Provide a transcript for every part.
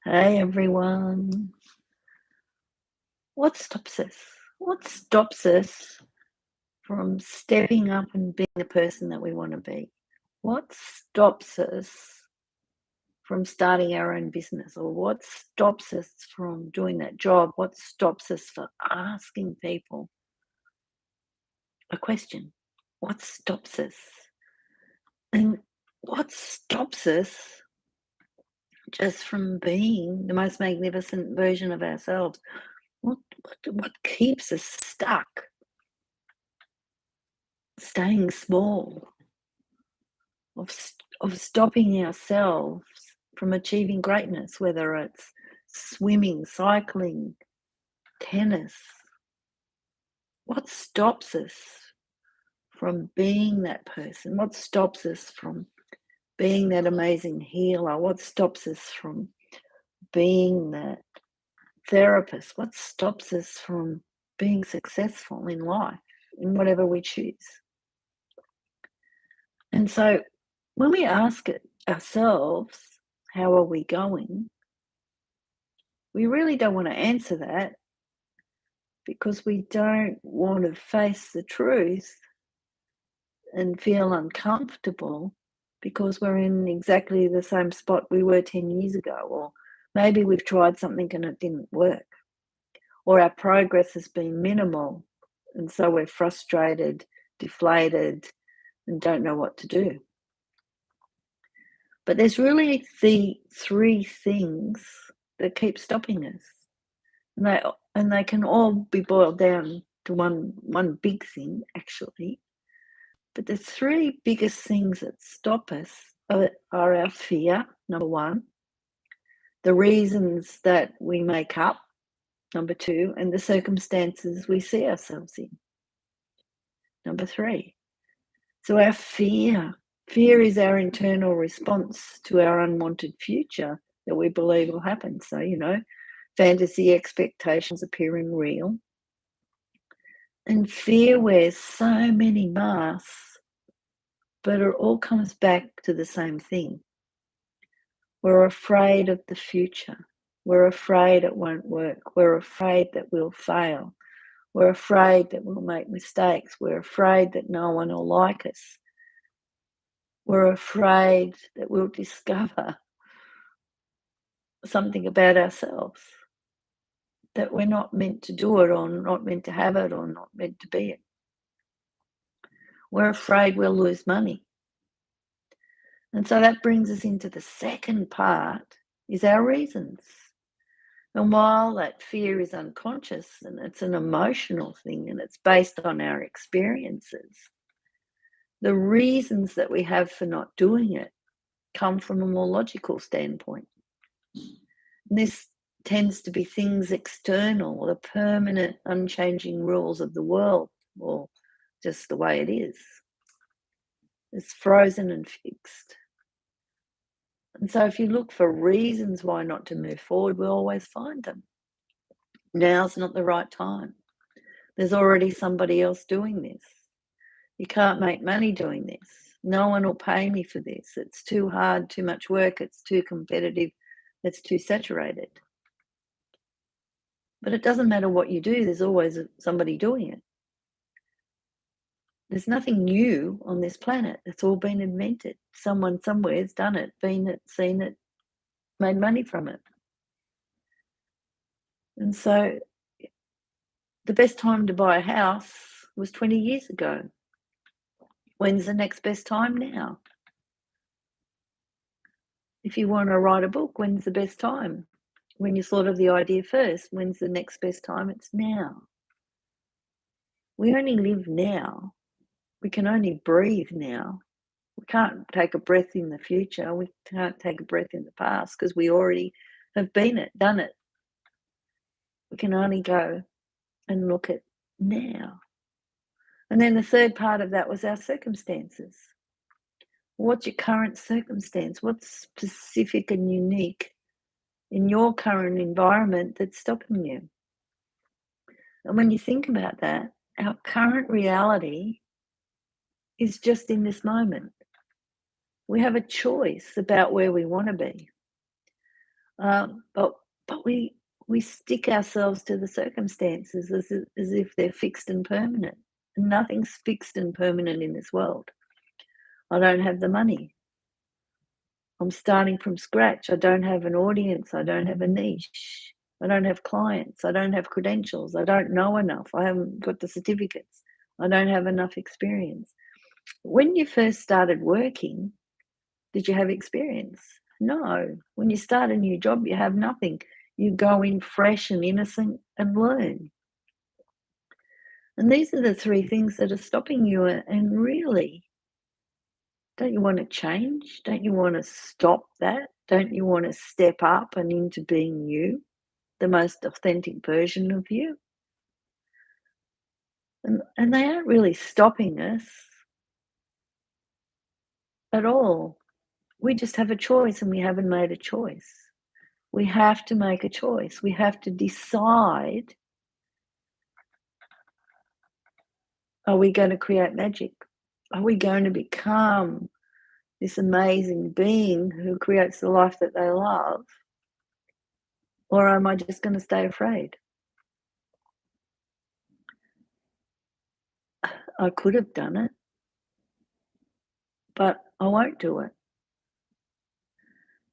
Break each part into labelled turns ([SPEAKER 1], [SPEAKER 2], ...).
[SPEAKER 1] Hey everyone. What stops us? What stops us from stepping up and being the person that we want to be? What stops us from starting our own business? Or what stops us from doing that job? What stops us from asking people a question? What stops us? And what stops us just from being the most magnificent version of ourselves? What keeps us stuck? Staying small, of stopping ourselves from achieving greatness, whether it's swimming, cycling, tennis. What stops us from being that person? What stops us from being that amazing healer? What stops us from being that therapist? What stops us from being successful in life, in whatever we choose? And so when we ask it ourselves, how are we going? We really don't want to answer that because we don't want to face the truth and feel uncomfortable because we're in exactly the same spot we were 10 years ago, or maybe we've tried something and it didn't work, or our progress has been minimal, and so we're frustrated, deflated, and don't know what to do. But there's really the three things that keep stopping us. And they can all be boiled down to one big thing, actually. But the three biggest things that stop us are our fear, number one, the reasons that we make up, number two, and the circumstances we see ourselves in, number three. So our fear is our internal response to our unwanted future that we believe will happen. So, fantasy expectations appearing real. And fear wears so many masks, but it all comes back to the same thing. We're afraid of the future. We're afraid it won't work. We're afraid that we'll fail. We're afraid that we'll make mistakes. We're afraid that no one will like us. We're afraid that we'll discover something about ourselves, that we're not meant to do it, or not meant to have it, or not meant to be it. We're afraid we'll lose money. And so that brings us into the second part, is our reasons. And while that fear is unconscious and it's an emotional thing and it's based on our experiences, the reasons that we have for not doing it come from a more logical standpoint. And this tends to be things external, the permanent, unchanging rules of the world, or just the way it is. It's frozen and fixed. And so if you look for reasons why not to move forward, we'll always find them. Now's not the right time. There's already somebody else doing this. You can't make money doing this. No one will pay me for this. It's too hard, too much work. It's too competitive. It's too saturated. But it doesn't matter what you do. There's always somebody doing it. There's nothing new on this planet. It's all been invented. Someone somewhere has done it, been it, seen it, made money from it. And so the best time to buy a house was 20 years ago. When's the next best time? Now. If you want to write a book, when's the best time? When you thought of the idea first. When's the next best time? It's now. We only live now. We can only breathe now. We can't take a breath in the future. We can't take a breath in the past because we already have been it, done it. We can only go and look at now. And then the third part of that was our circumstances. What's your current circumstance? What's specific and unique in your current environment that's stopping you? And when you think about that, our current reality is just in this moment. We have a choice about where we want to be. But we stick ourselves to the circumstances as if they're fixed and permanent. Nothing's fixed and permanent in this world. I don't have the money. I'm starting from scratch. I don't have an audience. I don't have a niche. I don't have clients. I don't have credentials. I don't know enough. I haven't got the certificates. I don't have enough experience. When you first started working, did you have experience? No. When you start a new job, you have nothing. You go in fresh and innocent and learn. And these are the three things that are stopping you. And really, don't you want to change? Don't you want to stop that? Don't you want to step up and into being you, the most authentic version of you? And they aren't really stopping us at all. We just have a choice and we haven't made a choice. We have to make a choice. We have to decide, are we going to create magic? Are we going to become this amazing being who creates the life that they love? Or am I just going to stay afraid? I could have done it, but I won't do it.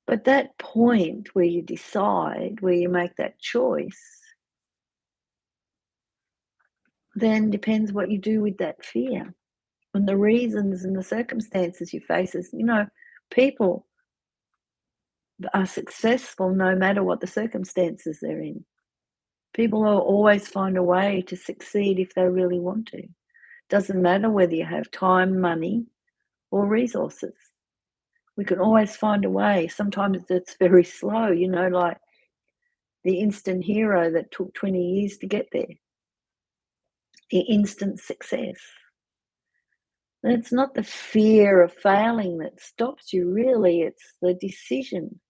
[SPEAKER 1] But that point where you decide, where you make that choice, then depends what you do with that fear and the reasons and the circumstances you face. People are successful no matter what the circumstances they're in. People will always find a way to succeed if they really want to. Doesn't matter whether you have time, money, or resources. We can always find a way. Sometimes it's very slow, like the instant hero that took 20 years to get there. The instant success. And it's not the fear of failing that stops you, really. It's the decision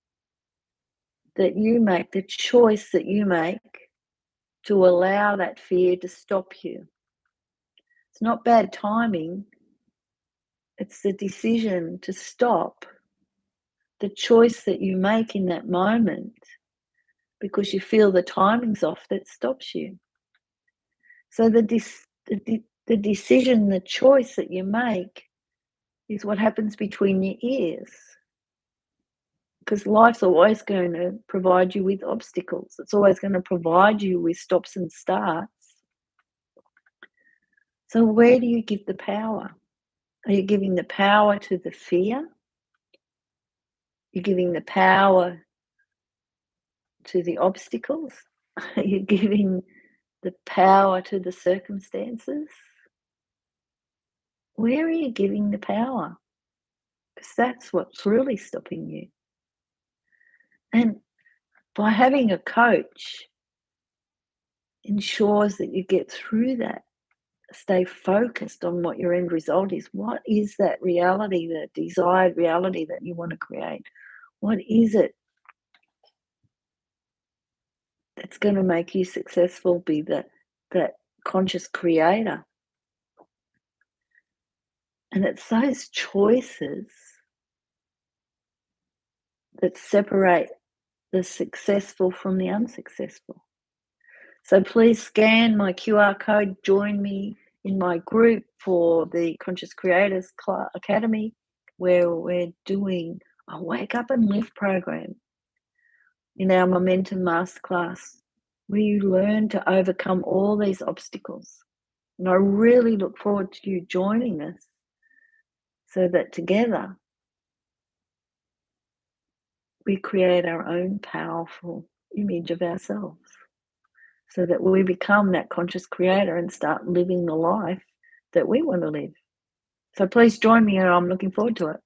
[SPEAKER 1] that you make, the choice that you make to allow that fear to stop you. It's not bad timing. It's the decision to stop, the choice that you make in that moment because you feel the timing's off that stops you. So the decision, the choice that you make is what happens between your ears. Because life's always going to provide you with obstacles. It's always going to provide you with stops and starts. So where do you give the power? Are you giving the power to the fear? You're giving the power to the obstacles? Are you giving the power to the circumstances? Where are you giving the power? Because that's what's really stopping you. And by having a coach ensures that you get through that. Stay focused on what your end result is. What is that reality, that desired reality that you want to create? What is it that's going to make you successful? Be that conscious creator. And it's those choices that separate the successful from the unsuccessful. So please scan my QR code, join me in my group for the Conscious Creators Academy, where we're doing a Wake Up and Live program in our Momentum Masterclass, where you learn to overcome all these obstacles. And I really look forward to you joining us so that together we create our own powerful image of ourselves, so that we become that conscious creator and start living the life that we want to live. So please join me, and I'm looking forward to it.